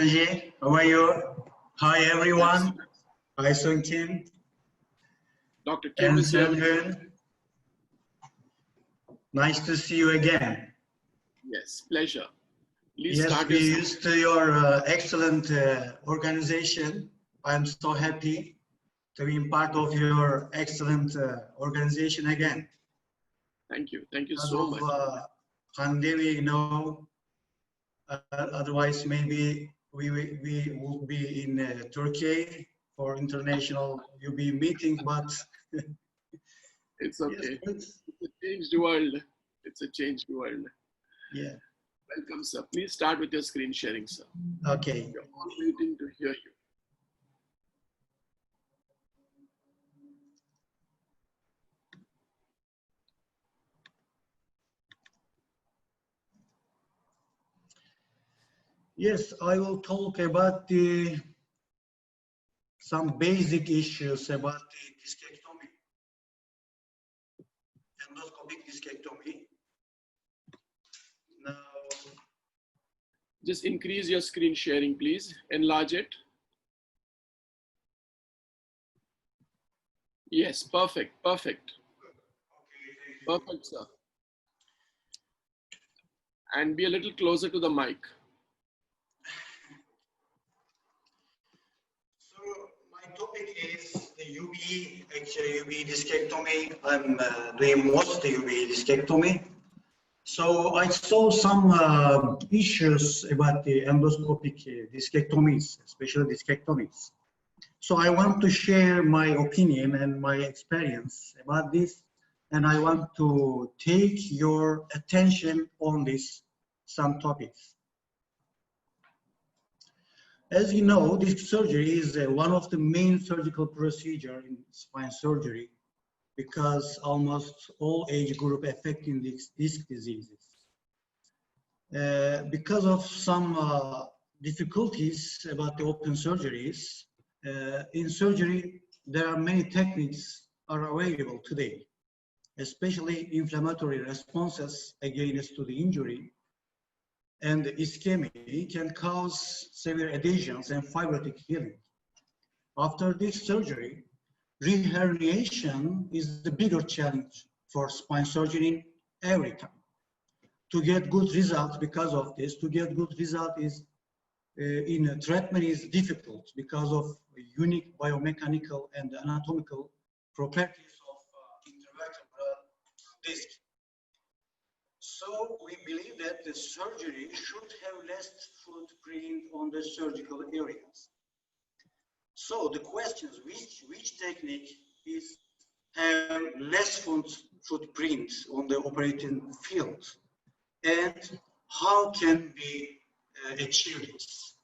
Dr. J. How are you? Hi, everyone. Hi, Sung Kim. Dr. Kim is here. Nice to see you again. Yes, pleasure. Please yes, start we used to your excellent organization. I'm so happy to be part of your excellent organization again. Thank you. Thank you because so of, much. Pandemic, you know, otherwise maybe we would be in Turkey for international UBE meeting, but it's okay. Yes, it's a changed world. It's a changed world. Yeah. Welcome, sir. Please start with your screen sharing, sir. Okay. We're all waiting to hear you. Yes, I will talk about some basic issues about the discectomy, endoscopic discectomy. Now, just increase your screen sharing, please. Enlarge it. Yes, perfect, perfect. Perfect, sir. And be a little closer to the mic. So my topic is the UBE, actually UBE discectomy. I'm doing most UBE discectomy. So I saw some issues about the endoscopic discectomies, especially discectomies. So I want to share my opinion and my experience about this, and I want to take your attention on some topics. As you know, disc surgery is one of the main surgical procedures in spine surgery because almost all age group affecting disc diseases. Because of some difficulties about the open surgeries, in surgery, there are many techniques are available today, especially inflammatory responses against to the injury, and ischemia can cause severe adhesions and fibrotic healing. After this surgery, reherniation is the bigger challenge for spine surgery every time. To get good results because of this, to get good result is in treatment is difficult because of unique biomechanical and anatomical properties of intervertebral disc. So we believe that the surgery should have less footprint on the surgical areas. So the question is which technique is have less footprint on the operating field, and how can we achieve this?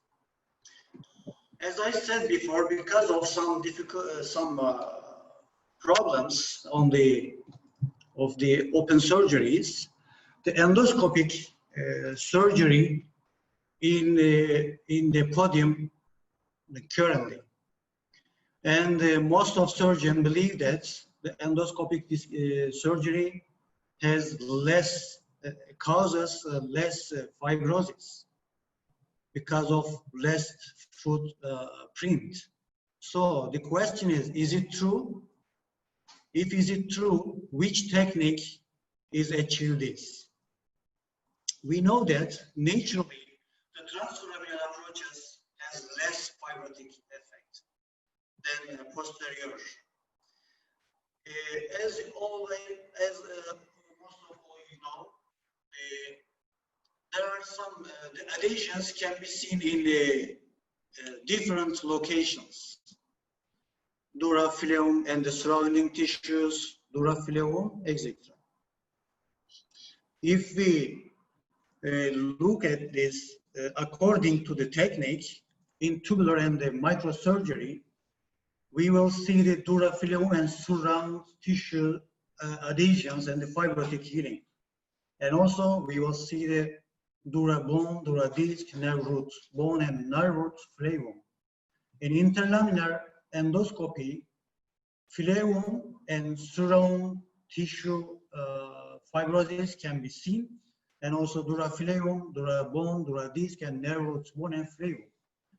As I said before, because of some problems on the open surgeries, the endoscopic surgery in the podium currently, and most of surgeons believe that the endoscopic surgery has less causes less fibrosis because of less footprint. So the question is it true? If is it true, which technique is achieve this? We know that naturally the transforaminal approaches has less fibrotic effect than posterior. As most of all you know, there are some the adhesions can be seen in the different locations. Dura phleum and the surrounding tissues, dura phleum, etc. If we look at this according to the technique in tubular and the microsurgery, we will see the dura phleum and surround tissue adhesions and the fibrotic healing. And also we will see the dura bone, dura disc, nerve root bone, and nerve root phleum. In interlaminar endoscopy, phleum and surround tissue fibrosis can be seen, and also dura phleum, dura bone, dura disc, and nerve root bone and phleum.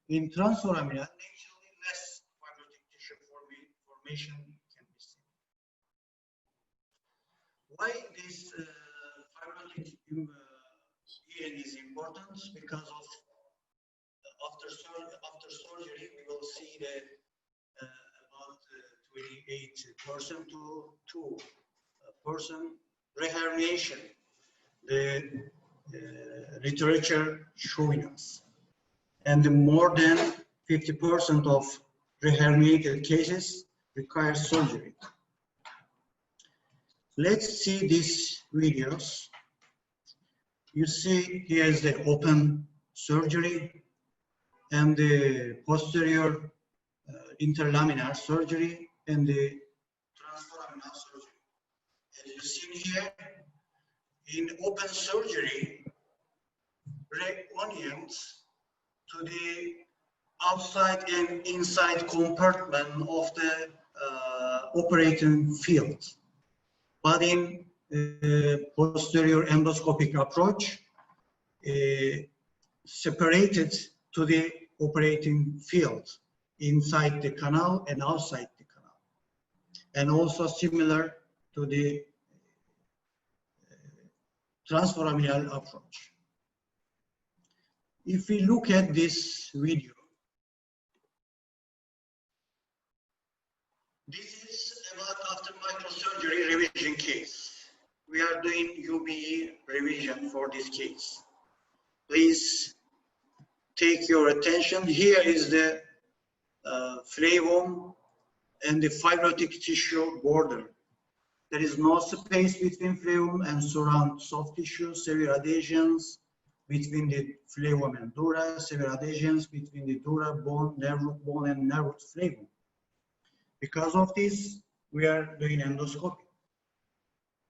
in transforaminal, naturally less fibrotic tissue formation can be seen. Why this fibrotic healing is important? Because of after surgery, we will see that about 28% to 2% reherniation. The literature showing us, and more than 50% of reherniated cases require surgery. Let's see these videos. You see here is the open surgery and the posterior interlaminar surgery and the transforaminal surgery. As you see here, in open surgery, onions to the outside and inside compartment of the operating field. But in posterior endoscopic approach, separated to the operating field inside the canal and outside the canal. And also similar to the transforaminal approach. If we look at this video, this is about after microsurgery revision case. We are doing UBE revision for this case. Please take your attention. Here is the flavum and the fibrotic tissue border. There is no space between flavum and surround soft tissue, severe adhesions between the flavum and dura, severe adhesions between the dura bone, nerve root bone, and nerve root flavum. Because of this, we are doing endoscopy.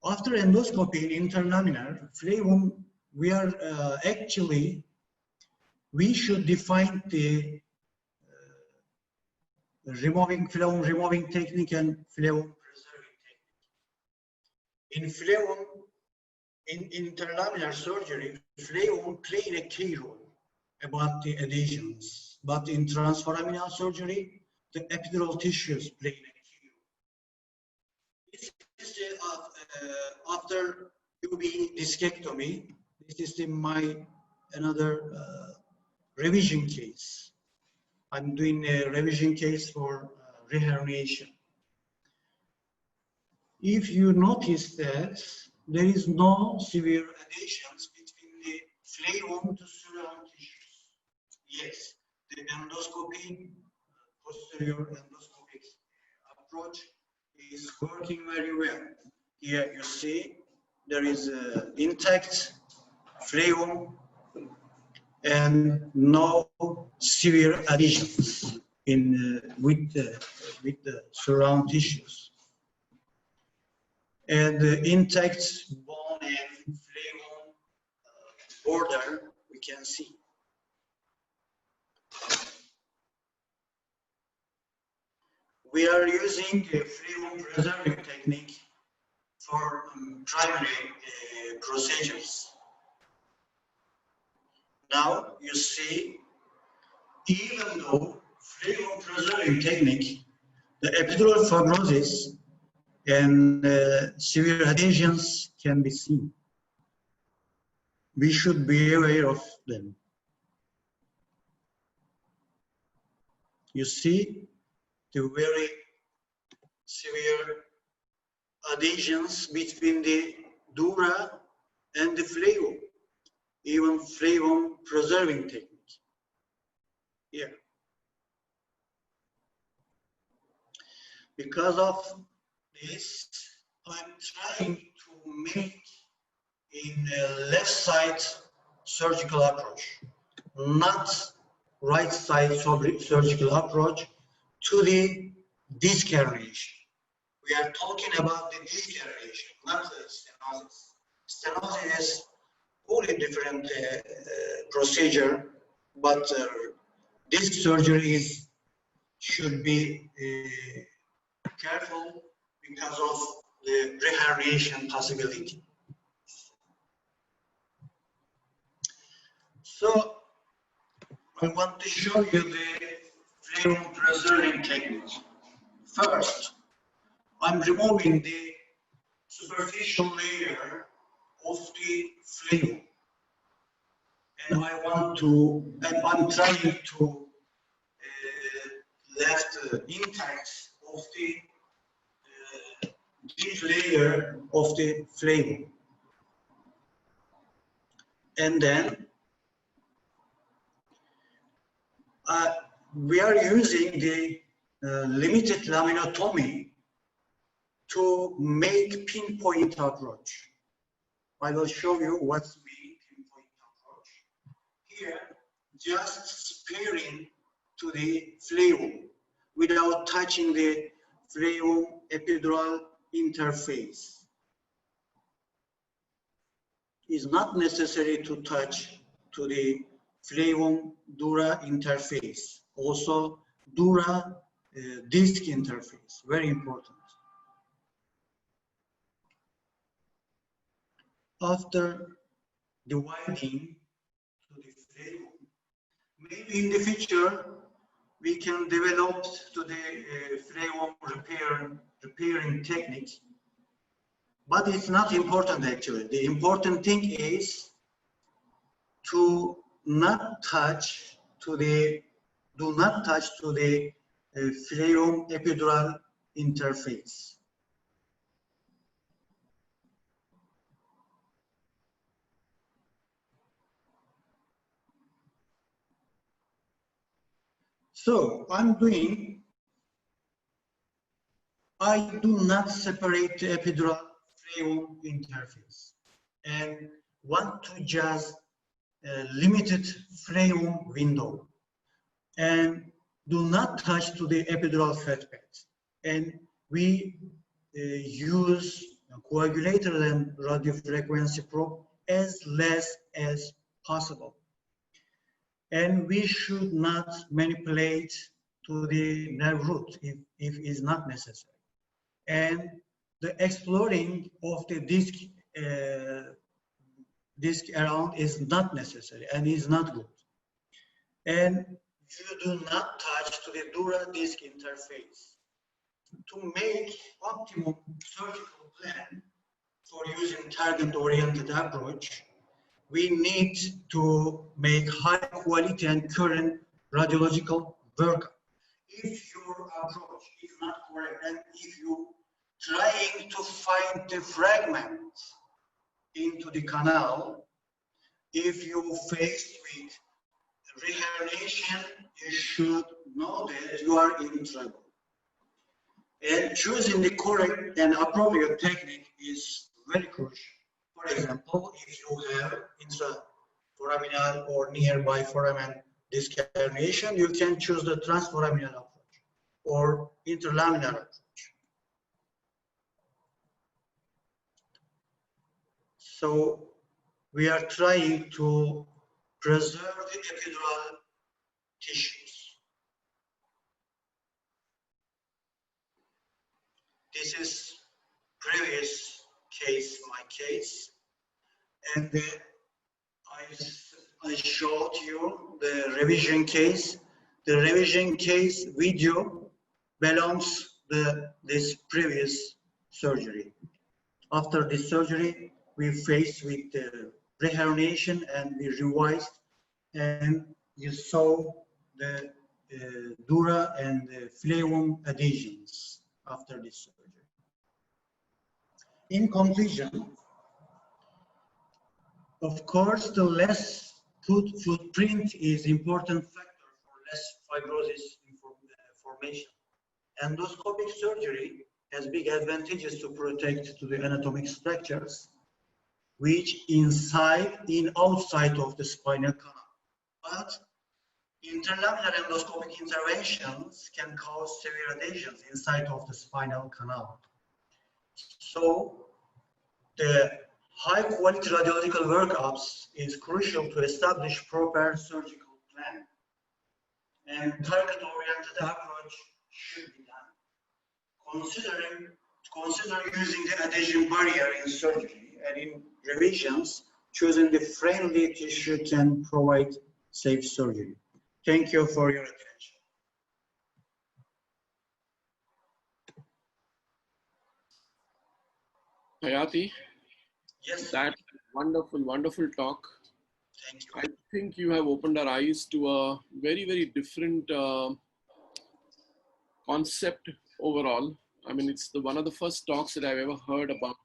After endoscopy in interlaminar flavum, we are we should define the flavum removing technique and flavum preserving technique. In flavum, in interlaminar surgery, flavum played a key role about the adhesions, but in transforaminal surgery, the epidural tissues play a key role. This is after UBE discectomy. This is another revision case. I'm doing a revision case for reherniation. If you notice that there is no severe adhesions between the flavum to surround tissues. Yes, the endoscopy, posterior endoscopic approach is working very well. Here you see there is intact flavum and no severe adhesions with the surround tissues. And the intact bone and flavum border we can see. We are using the flavum preserving technique for primary procedures. Now you see, even though flavum preserving technique, the epidural fibrosis and severe adhesions can be seen. We should be aware of them. You see the very severe adhesions between the dura and the flavum, even flavum preserving technique. Here. Because of this, I'm trying to make in a left side surgical approach, not right side surgical approach to the disc herniation. We are talking about the disc herniation, not the stenosis. Stenosis is wholly different procedure, but disc surgery should be careful because of the reherniation possibility. So I want to show you the flavum preserving technique. First, I'm removing the superficial layer of the flavum, and I'm trying to left intact of the deep layer of the flavum. And then we are using the limited laminotomy to make pinpoint approach. I will show you what's mean pinpoint approach. Here, just sparing to the flavum without touching the flavum epidural interface. It's not necessary to touch to the flavum dura interface. Also, dura disc interface, very important. After dividing to the flavum, maybe in the future we can develop to the flavum repairing techniques, but it's not important actually. The important thing is to not touch to the flavum epidural interface. So I do not separate the epidural flavum interface and want to just limited flavum window and do not touch to the epidural fat pads. And we use coagulator and radiofrequency probe as less as possible. And we should not manipulate to the nerve root if it's not necessary. And the exploring of the disc around is not necessary and is not good. And you do not touch to the dura disc interface. To make optimum surgical plan for using target-oriented approach, we need to make high quality and current radiological workup. If your approach is not correct and if you trying to find the fragments into the canal, if you faced with reherniation, you should know that you are in trouble. And choosing the correct and appropriate technique is very crucial. For example, if you have intraforaminal or nearby foramen disc herniation, you can choose the transforaminal approach or interlaminar approach. So we are trying to preserve the epidural tissues. This is previous case, my case, and I showed you the revision case. The revision case video belongs to this previous surgery. After this surgery, we faced with the reherniation and we revised, and you saw the dura and the flavum adhesions after this surgery. In conclusion, of course, the less footprint is important factor for less fibrosis formation. Endoscopic surgery has big advantages to protect to the anatomic structures, which outside of the spinal canal. But interlaminar endoscopic interventions can cause severe adhesions inside of the spinal canal. So the high quality radiological workups is crucial to establish proper surgical plan. And target-oriented approach should be done. Consider using the adhesion barrier in surgery, and in revisions, choosing the friendly tissue can provide safe surgery. Thank you for your attention. Hayati, Yes. that wonderful, wonderful talk. Thank you. I think you have opened our eyes to a very, very different concept overall. I mean, it's one of the first talks that I've ever heard about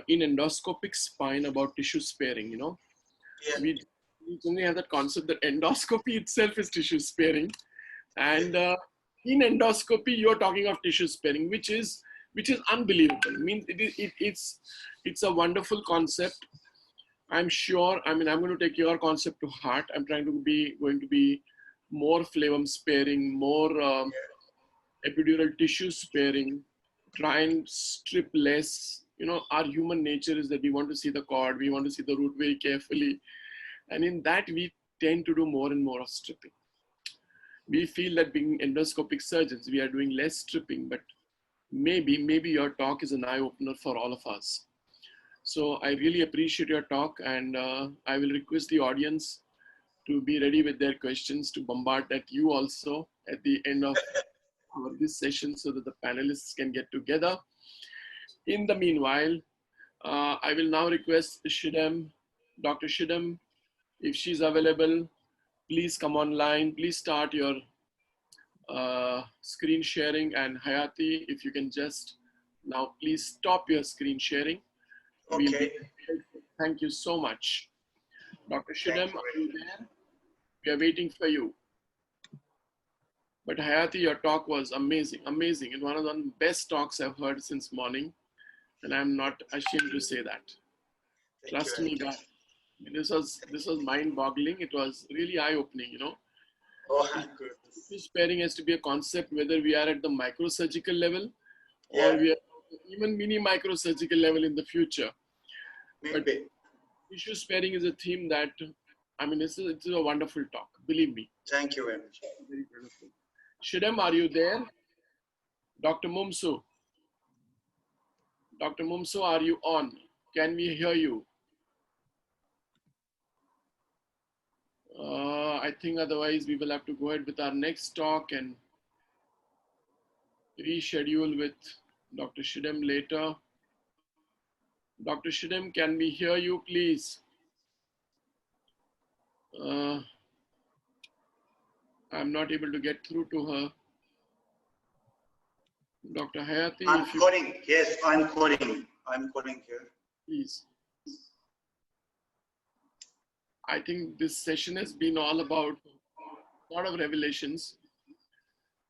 in endoscopic spine about tissue sparing, you know. Yeah. We only have that concept that endoscopy itself is tissue sparing. And in endoscopy, you're talking of tissue sparing, which is unbelievable. I mean, it's a wonderful concept. I'm sure. I mean, I'm going to take your concept to heart. I'm going to be more phlegm sparing, more epidural tissue sparing. Try and strip less. You know, our human nature is that we want to see the cord, we want to see the root very carefully, and in that we tend to do more and more of stripping. We feel that being endoscopic surgeons, we are doing less stripping, but maybe your talk is an eye-opener for all of us. So I really appreciate your talk, and I will request the audience to be ready with their questions to bombard at you also at the end of this session so that the panelists can get together. In the meanwhile, I will now request Shidem, Dr. Shidem, if she's available, please come online. Please start your screen sharing, and Hayati, if you can just now please stop your screen sharing. Okay. Thank you so much. Dr. Shidem, are you there? We are waiting for you. But Hayati, your talk was amazing, amazing. And one of the best talks I've heard since morning. And I'm not ashamed to say that. Trust me, guys. This was mind-boggling. It was really eye-opening, you know. Oh, good. Tissue sparing has to be a concept whether we are at the microsurgical level or we are even mini microsurgical level in the future. But tissue sparing is a theme that, I mean, it's a wonderful talk, believe me. Thank you very much. Very beautiful. Shidem, are you there? Dr. Mumsu. Dr. Mumsu, are you on? Can we hear you? I think otherwise we will have to go ahead with our next talk and reschedule with Dr. Shidem later. Dr. Shidem, can we hear you, please? I'm not able to get through to her. Dr. Hayati, I'm calling. Yes, I'm calling. I'm calling here. Please. I think this session has been all about a lot of revelations.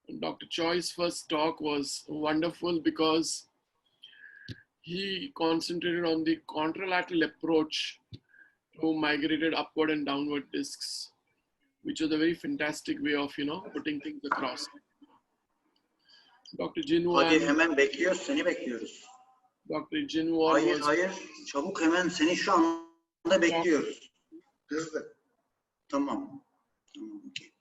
And Dr. Choi's first talk was wonderful because he concentrated on the contralateral approach to migrated upward and downward discs, which was a very fantastic way of, you know, putting things across. Dr. Jinwan. Hadi hemen bekliyoruz, seni bekliyoruz. Dr. Jinwan Hayır, çabuk hemen seni şu anda bekliyoruz. Hızlı. Tamam. Okay.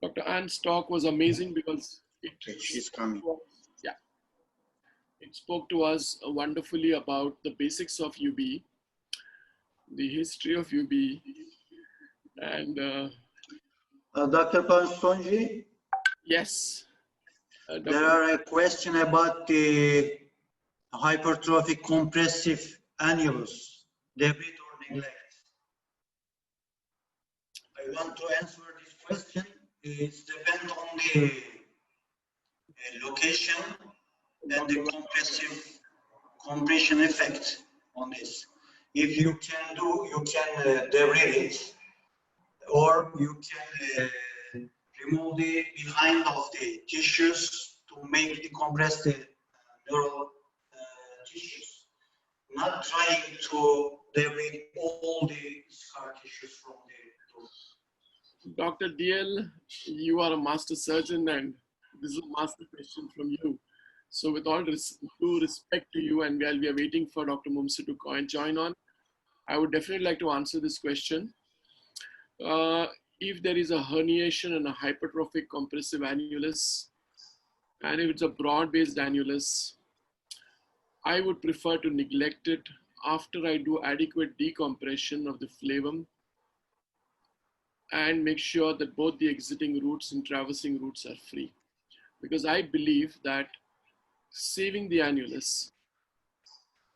Dr. Ann's talk was amazing because She's coming. Yeah. It spoke to us wonderfully about the basics of UBE, the history of UBE, and Dr. Pansonji? Yes. There are a question about the hypertrophic compressive annulus, debit or neglect. I want to answer this question. It depends on the location and the compression effect on this. If you can debride it, or you can remove the behind of the tissues to make the compress the neural tissues, not trying to debride all the scar tissues from the tooth. Dr. DL, you are a master surgeon, and this is a master question from you. So with all due respect to you, and while we are waiting for Dr. Mumsu to join on, I would definitely like to answer this question. If there is a herniation and a hypertrophic compressive annulus, and if it's a broad-based annulus, I would prefer to neglect it after I do adequate decompression of the flavum and make sure that both the exiting roots and traversing roots are free. Because I believe that saving the annulus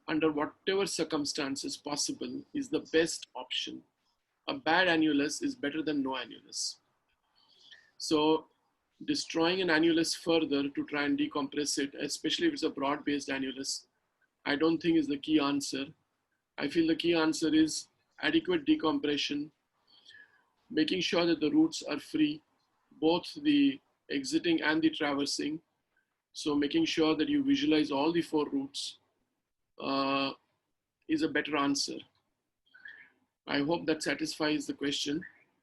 under whatever circumstances possible is the best option. A bad annulus is better than no annulus. So destroying an annulus further to try and decompress it, especially if it's a broad-based annulus, I don't think is the key answer. I feel the key answer is adequate decompression, making sure that the roots are free, both the exiting and the traversing. So making sure that you visualize all the 4 roots is a better answer. I hope that satisfies the question.